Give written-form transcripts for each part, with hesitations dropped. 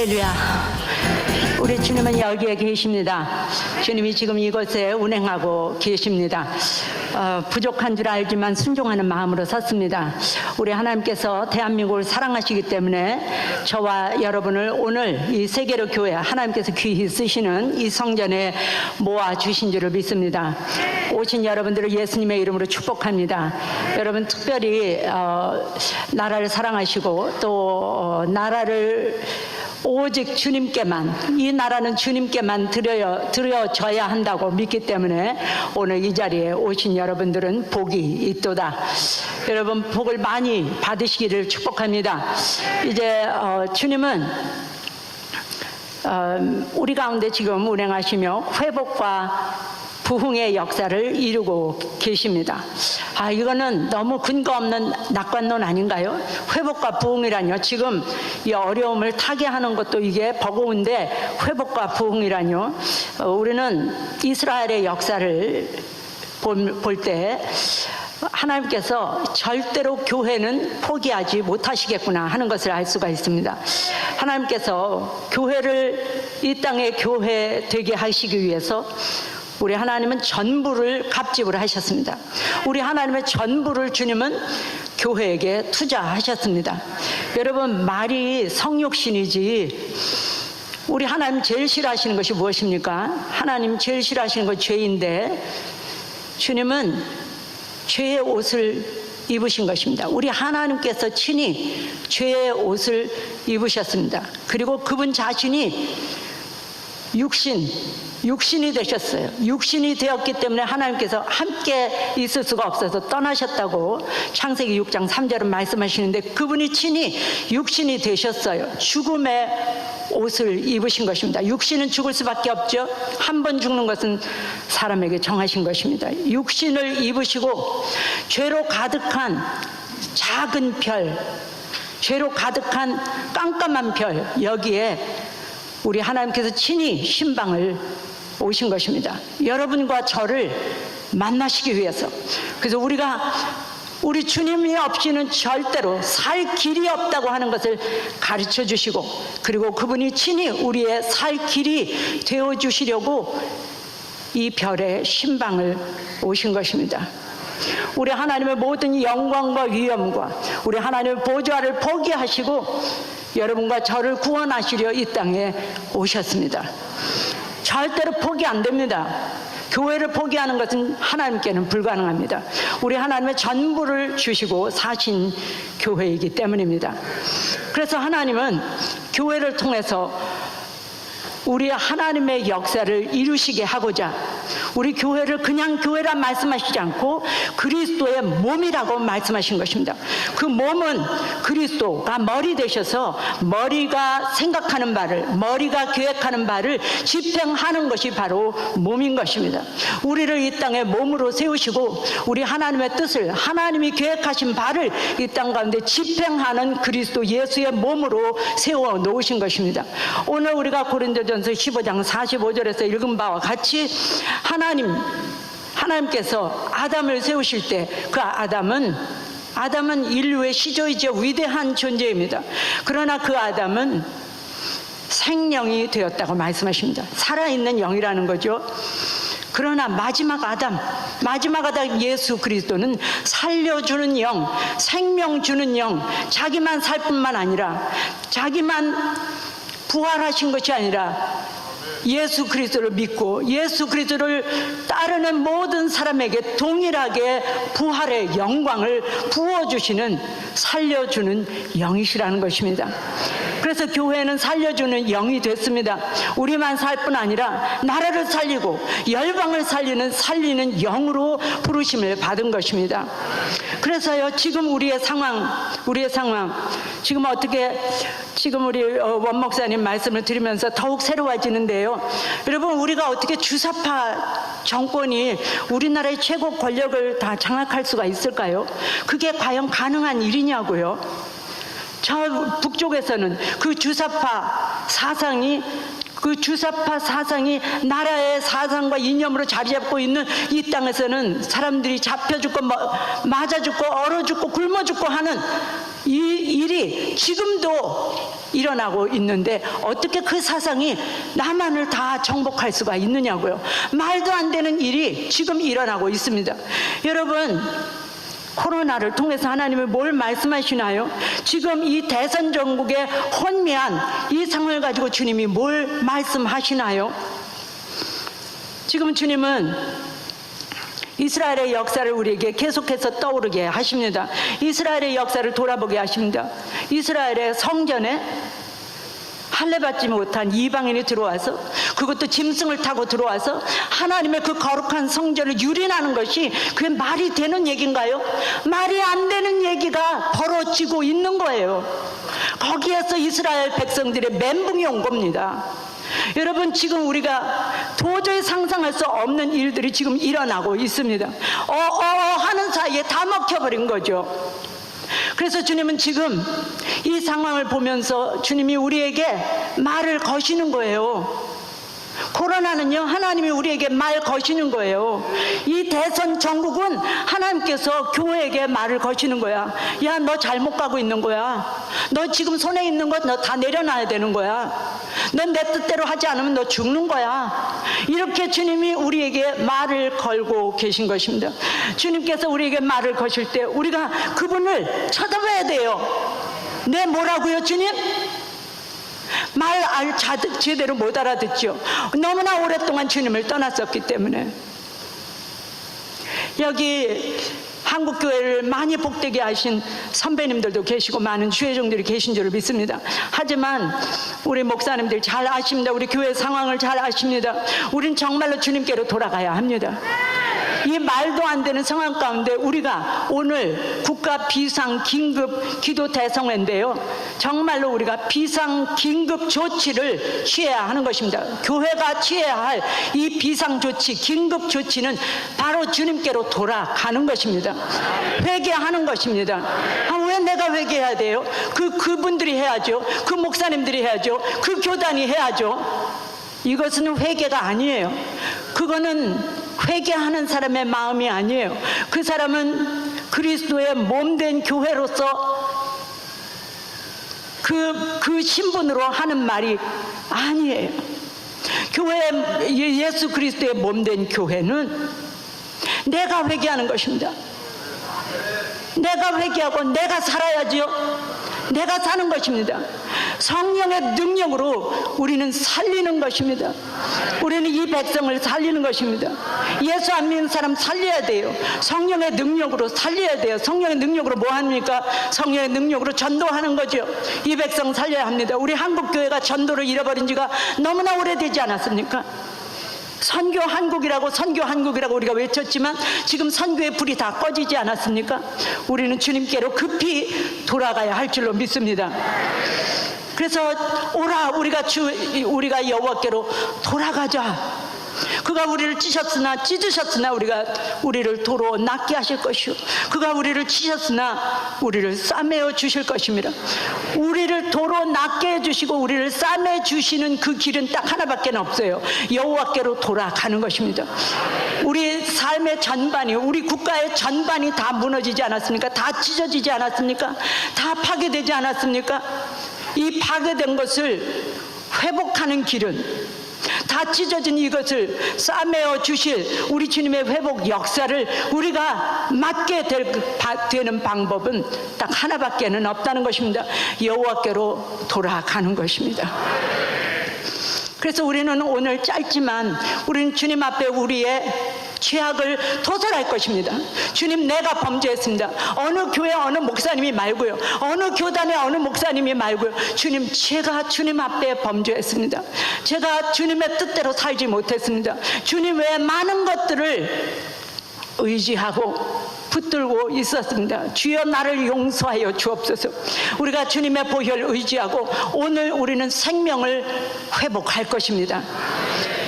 할렐루야. 우리 주님은 여기에 계십니다. 주님이 지금 이곳에 운행하고 계십니다. 부족한 줄 알지만 순종하는 마음으로 섰습니다. 우리 하나님께서 대한민국을 사랑하시기 때문에 저와 여러분을 오늘 이 세계로 교회 하나님께서 귀히 쓰시는 이 성전에 모아주신 줄을 믿습니다. 오신 여러분들을 예수님의 이름으로 축복합니다. 여러분 특별히 나라를 사랑하시고 또 나라를 오직 주님께만, 이 나라는 주님께만 드려져야 한다고 믿기 때문에 오늘 이 자리에 오신 여러분들은 복이 있도다. 여러분 복을 많이 받으시기를 축복합니다. 이제 주님은 우리 가운데 지금 운행하시며 회복과 부흥의 역사를 이루고 계십니다. 이거는 너무 근거 없는 낙관론 아닌가요? 회복과 부흥이라뇨. 지금 이 어려움을 타개하는 것도 이게 버거운데 회복과 부흥이라뇨. 우리는 이스라엘의 역사를 볼 때 하나님께서 절대로 교회는 포기하지 못하시겠구나 하는 것을 알 수가 있습니다. 하나님께서 교회를 이 땅의 교회 되게 하시기 위해서 우리 하나님은 전부를 갑집을 하셨습니다. 우리 하나님의 전부를 주님은 교회에게 투자하셨습니다. 여러분 말이 성육신이지 우리 하나님 제일 싫어하시는 것이 무엇입니까? 하나님 제일 싫어하시는 것 죄인데 주님은 죄의 옷을 입으신 것입니다. 우리 하나님께서 친히 죄의 옷을 입으셨습니다. 그리고 그분 자신이 육신이 되셨어요. 육신이 되었기 때문에 하나님께서 함께 있을 수가 없어서 떠나셨다고 창세기 6장 3절은 말씀하시는데 그분이 친히 육신이 되셨어요. 죽음의 옷을 입으신 것입니다. 육신은 죽을 수밖에 없죠. 한 번 죽는 것은 사람에게 정하신 것입니다. 육신을 입으시고 죄로 가득한 작은 별, 죄로 가득한 깜깜한 별, 여기에 우리 하나님께서 친히 신방을 오신 것입니다. 여러분과 저를 만나시기 위해서. 그래서 우리 주님이 없이는 절대로 살 길이 없다고 하는 것을 가르쳐 주시고 그리고 그분이 친히 우리의 살 길이 되어 주시려고 이 별의 신방을 오신 것입니다. 우리 하나님의 모든 영광과 위엄과 우리 하나님의 보좌를 포기하시고 여러분과 저를 구원하시려 이 땅에 오셨습니다. 절대로 포기 안 됩니다. 교회를 포기하는 것은 하나님께는 불가능합니다. 우리 하나님의 전부를 주시고 사신 교회이기 때문입니다. 그래서 하나님은 교회를 통해서 우리 하나님의 역사를 이루시게 하고자 우리 교회를 그냥 교회라 말씀하시지 않고 그리스도의 몸이라고 말씀하신 것입니다. 그 몸은 그리스도가 머리 되셔서 머리가 생각하는 바를, 머리가 계획하는 바를 집행하는 것이 바로 몸인 것입니다. 우리를 이 땅에 몸으로 세우시고 우리 하나님의 뜻을, 하나님이 계획하신 바를 이 땅 가운데 집행하는 그리스도 예수의 몸으로 세워 놓으신 것입니다. 오늘 우리가 고린도전서 15장 45절에서 읽은 바와 같이 하나님께서 아담을 세우실 때 그 아담은 인류의 시조이자 위대한 존재입니다. 그러나 그 아담은 생명이 되었다고 말씀하십니다. 살아있는 영이라는 거죠. 그러나 마지막 아담 예수 그리스도는 살려주는 영, 생명 주는 영, 자기만 살 뿐만 아니라 자기만 부활하신 것이 아니라 예수 그리스도를 믿고 예수 그리스도를 따르는 모든 사람에게 동일하게 부활의 영광을 부어주시는 살려주는 영이시라는 것입니다. 그래서 교회는 살려주는 영이 됐습니다. 우리만 살 뿐 아니라 나라를 살리고 열방을 살리는 영으로 부르심을 받은 것입니다. 그래서요 지금 우리의 상황 지금 어떻게 지금 우리 원 목사님 말씀을 드리면서 더욱 새로워지는데요. 여러분 우리가 어떻게 주사파 정권이 우리나라의 최고 권력을 다 장악할 수가 있을까요? 그게 과연 가능한 일이냐고요. 저 북쪽에서는 그 주사파 사상이 나라의 사상과 이념으로 자리 잡고 있는 이 땅에서는 사람들이 잡혀 죽고 맞아 죽고 얼어 죽고 굶어 죽고 하는 이 일이 지금도 일어나고 있는데 어떻게 그 사상이 남한을 다 정복할 수가 있느냐고요. 말도 안 되는 일이 지금 일어나고 있습니다. 여러분, 코로나를 통해서 하나님이 뭘 말씀하시나요? 지금 이 대선 전국의 혼미한 이 상황을 가지고 주님이 뭘 말씀하시나요? 지금 주님은 이스라엘의 역사를 우리에게 계속해서 떠오르게 하십니다. 이스라엘의 역사를 돌아보게 하십니다. 이스라엘의 성전에 할례받지 못한 이방인이 들어와서, 그것도 짐승을 타고 들어와서 하나님의 그 거룩한 성전을 유린하는 것이 그게 말이 되는 얘기인가요? 말이 안 되는 얘기가 벌어지고 있는 거예요. 거기에서 이스라엘 백성들의 멘붕이 온 겁니다. 여러분, 지금 우리가 도저히 상상할 수 없는 일들이 지금 일어나고 있습니다. 하는 사이에 다 먹혀버린 거죠. 그래서 주님은 지금 이 상황을 보면서 주님이 우리에게 말을 거시는 거예요. 코로나는요, 하나님이 우리에게 말 거시는 거예요. 이 대선 전국은 하나님께서 교회에게 말을 거시는 거야. 야, 너 잘못 가고 있는 거야. 너 지금 손에 있는 것 너 다 내려놔야 되는 거야. 넌 내 뜻대로 하지 않으면 너 죽는 거야. 이렇게 주님이 우리에게 말을 걸고 계신 것입니다. 주님께서 우리에게 말을 거실 때 우리가 그분을 쳐다봐야 돼요. 네, 뭐라고요, 주님? 말 제대로 못 알아듣죠. 너무나 오랫동안 주님을 떠났었기 때문에. 여기 한국교회를 많이 복되게 하신 선배님들도 계시고 많은 주회종들이 계신 줄을 믿습니다. 하지만 우리 목사님들 잘 아십니다. 우리 교회 상황을 잘 아십니다. 우린 정말로 주님께로 돌아가야 합니다. 이 말도 안 되는 상황 가운데 우리가 오늘 국가 비상 긴급 기도 대성회인데요, 정말로 우리가 비상 긴급 조치를 취해야 하는 것입니다. 교회가 취해야 할 이 비상 조치, 긴급 조치는 바로 주님께로 돌아가는 것입니다. 회개하는 것입니다. 왜 내가 회개해야 돼요? 그분들이 해야죠. 그 목사님들이 해야죠. 그 교단이 해야죠. 이것은 회개가 아니에요. 그거는 회개하는 사람의 마음이 아니에요. 그 사람은 그리스도의 몸된 교회로서 그 신분으로 하는 말이 아니에요. 예수 그리스도의 몸된 교회는 내가 회개하는 것입니다. 내가 회개하고 내가 살아야지요. 내가 사는 것입니다. 성령의 능력으로 우리는 살리는 것입니다. 우리는 이 백성을 살리는 것입니다. 예수 안 믿는 사람 살려야 돼요. 성령의 능력으로 살려야 돼요. 성령의 능력으로 뭐 합니까? 성령의 능력으로 전도하는 거죠. 이 백성 살려야 합니다. 우리 한국교회가 전도를 잃어버린 지가 너무나 오래되지 않았습니까? 선교 한국이라고 우리가 외쳤지만 지금 선교의 불이 다 꺼지지 않았습니까? 우리는 주님께로 급히 돌아가야 할 줄로 믿습니다. 그래서 오라, 우리가 여호와께로 돌아가자. 그가 우리를 찢으셨으나 우리를 도로 낫게 하실 것이요, 그가 우리를 치셨으나 우리를 싸매어 주실 것입니다. 우리를 도로 낫게 해주시고 우리를 싸매 주시는 그 길은 딱 하나밖에 없어요. 여호와께로 돌아가는 것입니다. 우리 삶의 전반이, 우리 국가의 전반이 다 무너지지 않았습니까? 다 찢어지지 않았습니까? 다 파괴되지 않았습니까? 이 파괴된 것을 회복하는 길은, 다 찢어진 이것을 싸매어 주실 우리 주님의 회복 역사를 우리가 맡게 되는 방법은 딱 하나밖에는 없다는 것입니다. 여호와께로 돌아가는 것입니다. 그래서 우리는 오늘 짧지만 우리는 주님 앞에 우리의 죄악을 도설할 것입니다. 주님, 내가 범죄했습니다. 어느 교회 어느 목사님이 말고요, 어느 교단의 어느 목사님이 말고요, 주님, 제가 주님 앞에 범죄했습니다. 제가 주님의 뜻대로 살지 못했습니다. 주님 외에 많은 것들을 의지하고 붙들고 있었습니다. 주여, 나를 용서하여 주옵소서. 우리가 주님의 보혈을 의지하고 오늘 우리는 생명을 회복할 것입니다.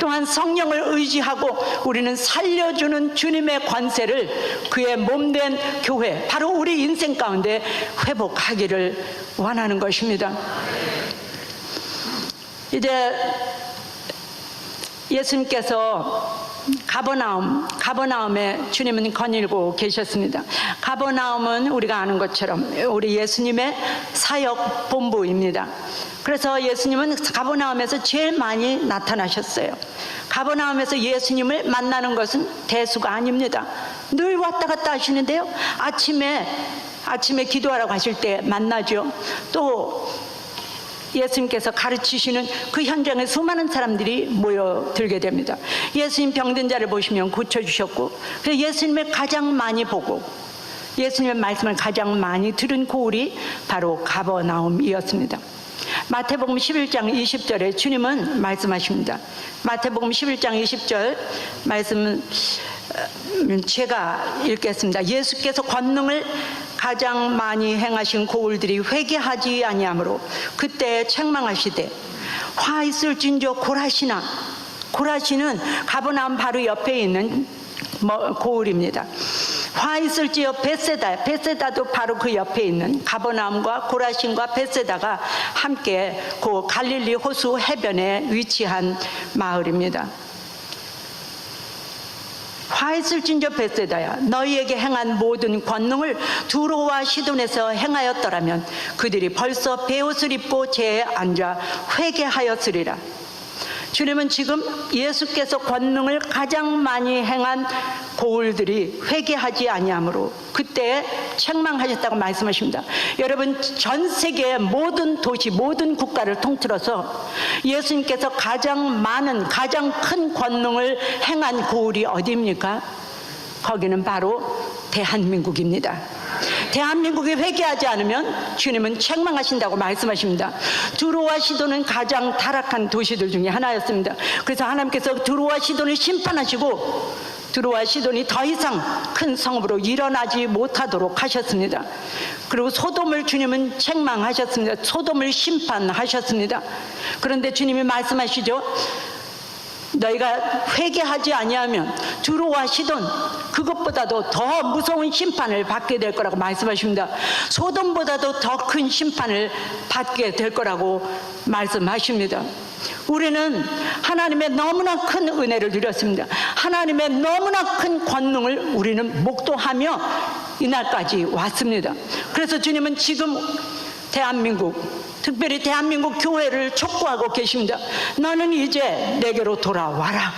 또한 성령을 의지하고 우리는 살려주는 주님의 권세를 그의 몸된 교회, 바로 우리 인생 가운데 회복하기를 원하는 것입니다. 이제 예수님께서 가버나움에 주님은 거닐고 계셨습니다. 가버나움은 우리가 아는 것처럼 우리 예수님의 사역 본부입니다. 그래서 예수님은 가버나움에서 제일 많이 나타나셨어요. 가버나움에서 예수님을 만나는 것은 대수가 아닙니다. 늘 왔다 갔다 하시는데요. 아침에 기도하러 가실 때 만나죠. 또 예수님께서 가르치시는 그 현장에 수많은 사람들이 모여들게 됩니다. 예수님 병든 자를 보시면 고쳐주셨고, 그래서 예수님을 가장 많이 보고 예수님의 말씀을 가장 많이 들은 고을이 바로 가버나움이었습니다. 마태복음 11장 20절에 주님은 말씀하십니다. 마태복음 11장 20절 말씀은 제가 읽겠습니다. 예수께서 권능을 가장 많이 행하신 고을들이 회개하지 아니하므로 그때 책망하시되 화 있을진저 고라시나. 고라시는 가버나움 바로 옆에 있는 고을입니다. 화 있을지어 벳세다. 벳세다도 바로 그 옆에 있는 가버나움과 고라신과 벳세다가 함께 그 갈릴리 호수 해변에 위치한 마을입니다. 화 있을진저 벳세다야, 너희에게 행한 모든 권능을 두로와 시돈에서 행하였더라면 그들이 벌써 베옷을 입고 제에 앉아 회개하였으리라. 주님은 지금 예수께서 권능을 가장 많이 행한 고을들이 회개하지 아니하므로 그때 책망하셨다고 말씀하십니다. 여러분, 전 세계의 모든 도시, 모든 국가를 통틀어서 예수님께서 가장 많은, 가장 큰 권능을 행한 고을이 어디입니까? 거기는 바로 대한민국입니다. 대한민국이 회개하지 않으면 주님은 책망하신다고 말씀하십니다. 두로와 시돈은 가장 타락한 도시들 중에 하나였습니다. 그래서 하나님께서 두로와 시돈을 심판하시고 두로와 시돈이 더 이상 큰 성읍으로 일어나지 못하도록 하셨습니다. 그리고 소돔을 주님은 책망하셨습니다. 소돔을 심판하셨습니다. 그런데 주님이 말씀하시죠. 너희가 회개하지 아니하면 두로와 시돈 그것보다도 더 무서운 심판을 받게 될 거라고 말씀하십니다. 소돔보다도 더 큰 심판을 받게 될 거라고 말씀하십니다. 우리는 하나님의 너무나 큰 은혜를 누렸습니다. 하나님의 너무나 큰 권능을 우리는 목도하며 이날까지 왔습니다. 그래서 주님은 지금 대한민국, 특별히 대한민국 교회를 촉구하고 계십니다. 너는 이제 내게로 돌아와라.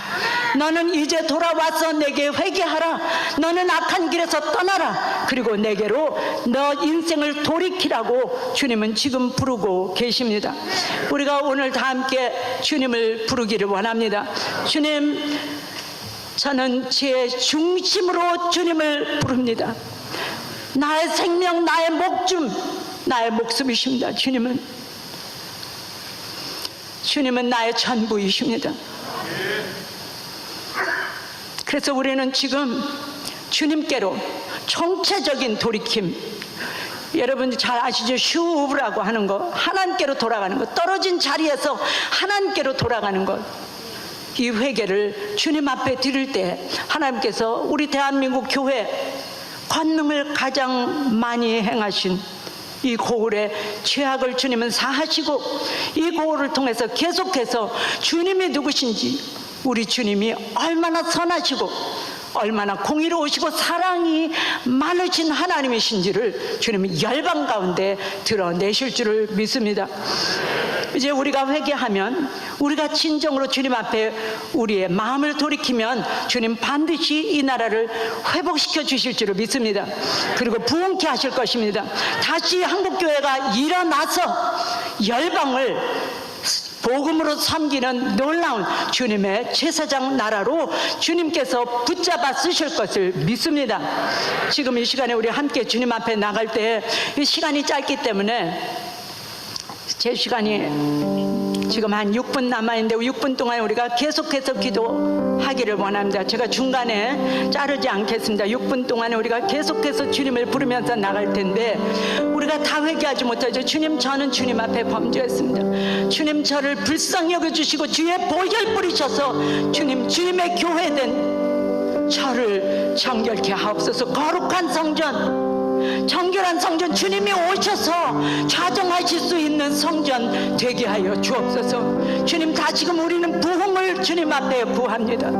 너는 이제 돌아와서 내게 회개하라. 너는 악한 길에서 떠나라. 그리고 내게로 너 인생을 돌이키라고 주님은 지금 부르고 계십니다. 우리가 오늘 다 함께 주님을 부르기를 원합니다. 주님, 저는 제 중심으로 주님을 부릅니다. 나의 생명, 나의 목숨, 나의 목숨이십니다. 주님은 나의 전부이십니다. 그래서 우리는 지금 주님께로 총체적인 돌이킴, 여러분 잘 아시죠? 슈브라고 하는 거, 하나님께로 돌아가는 것, 떨어진 자리에서 하나님께로 돌아가는 것, 이 회개를 주님 앞에 드릴 때 하나님께서 우리 대한민국 교회 권능을 가장 많이 행하신 이 고을의 죄악을 주님은 사하시고 이 고을을 통해서 계속해서 주님이 누구신지, 우리 주님이 얼마나 선하시고 얼마나 공의로우시고 사랑이 많으신 하나님이신지를 주님이 열방 가운데 드러내실 줄을 믿습니다. 이제 우리가 회개하면, 우리가 진정으로 주님 앞에 우리의 마음을 돌이키면 주님 반드시 이 나라를 회복시켜 주실 줄을 믿습니다. 그리고 부흥케 하실 것입니다. 다시 한국교회가 일어나서 열방을 복음으로 섬기는 놀라운 주님의 제사장 나라로 주님께서 붙잡아 쓰실 것을 믿습니다. 지금 이 시간에 우리 함께 주님 앞에 나갈 때 이 시간이 짧기 때문에 제 시간이 지금 한 6분 남아있는데 6분 동안 우리가 계속해서 기도하기를 원합니다. 제가 중간에 자르지 않겠습니다. 6분 동안에 우리가 계속해서 주님을 부르면서 나갈 텐데 우리가 다 회개하지 못하죠. 주님, 저는 주님 앞에 범죄했습니다. 주님, 저를 불쌍히 여겨주시고 주의 보혈 뿌리셔서 주님, 주님의 교회된 저를 정결케 하옵소서. 거룩한 성전, 정결한 성전, 주님이 오셔서 좌정하실 수 있는 성전 되게 하여 주옵소서. 주님, 다시금 우리는 부흥을 주님 앞에 구합니다.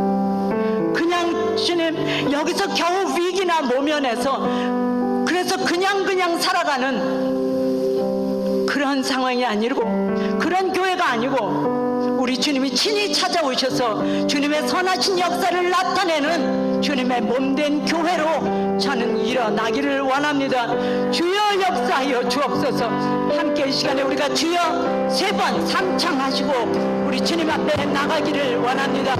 그냥 주님 여기서 겨우 위기나 모면해서 그래서 그냥 살아가는 그런 상황이 아니고 그런 교회가 아니고 우리 주님이 친히 찾아오셔서 주님의 선하신 역사를 나타내는 주님의 몸된 교회로 저는 일어나기를 원합니다. 주여 역사하여 주옵소서. 함께 이 시간에 우리가 주여 3번 삼창하시고 우리 주님 앞에 나가기를 원합니다.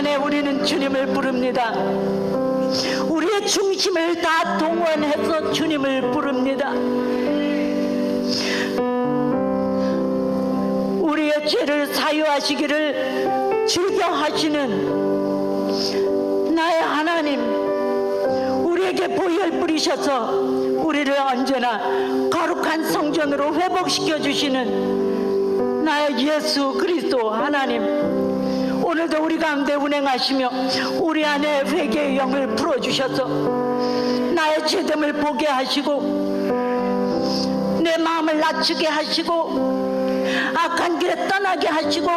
시간에 우리는 주님을 부릅니다. 우리의 중심을 다 동원해서 주님을 부릅니다. 우리의 죄를 사유하시기를 즐겨하시는 나의 하나님, 우리에게 보혈 뿌리셔서 우리를 언제나 거룩한 성전으로 회복시켜 주시는 나의 예수 그리스도 하나님, 오늘도 우리 가운데 운행하시며 우리 안에 회개의 영을 풀어주셔서 나의 죄됨을 보게 하시고 내 마음을 낮추게 하시고 악한 길에 떠나게 하시고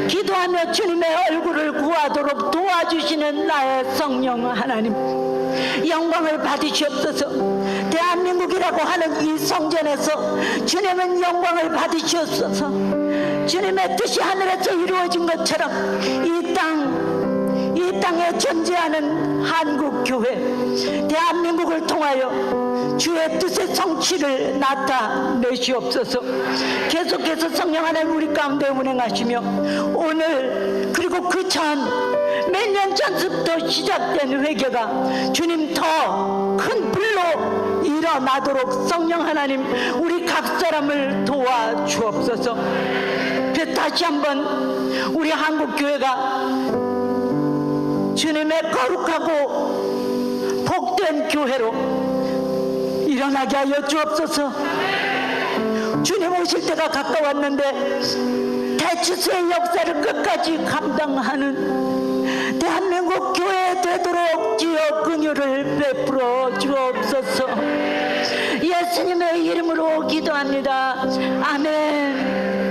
기도하며 주님의 얼굴을 구하도록 도와주시는 나의 성령 하나님, 영광을 받으시옵소서. 대한민국이라고 하는 이 성전에서 주님은 영광을 받으시옵소서. 주님의 뜻이 하늘에서 이루어진 것처럼 이 땅에 존재하는 한국교회, 대한민국을 통하여 주의 뜻의 성취를 나타내시옵소서. 계속해서 성령 하나님 우리 가운데 운행하시며 오늘 그리고 그 전 몇 년 전부터 시작된 회개가 주님 더 큰 불로 일어나도록 성령 하나님 우리 각 사람을 도와주옵소서. 다시 한번 우리 한국교회가 주님의 거룩하고 복된 교회로 일어나게 하여 주옵소서. 주님 오실 때가 가까웠는데 대추수의 역사를 끝까지 감당하는 대한민국 교회 되도록 주여 긍휼을 베풀어 주옵소서. 예수님의 이름으로 기도합니다. 아멘.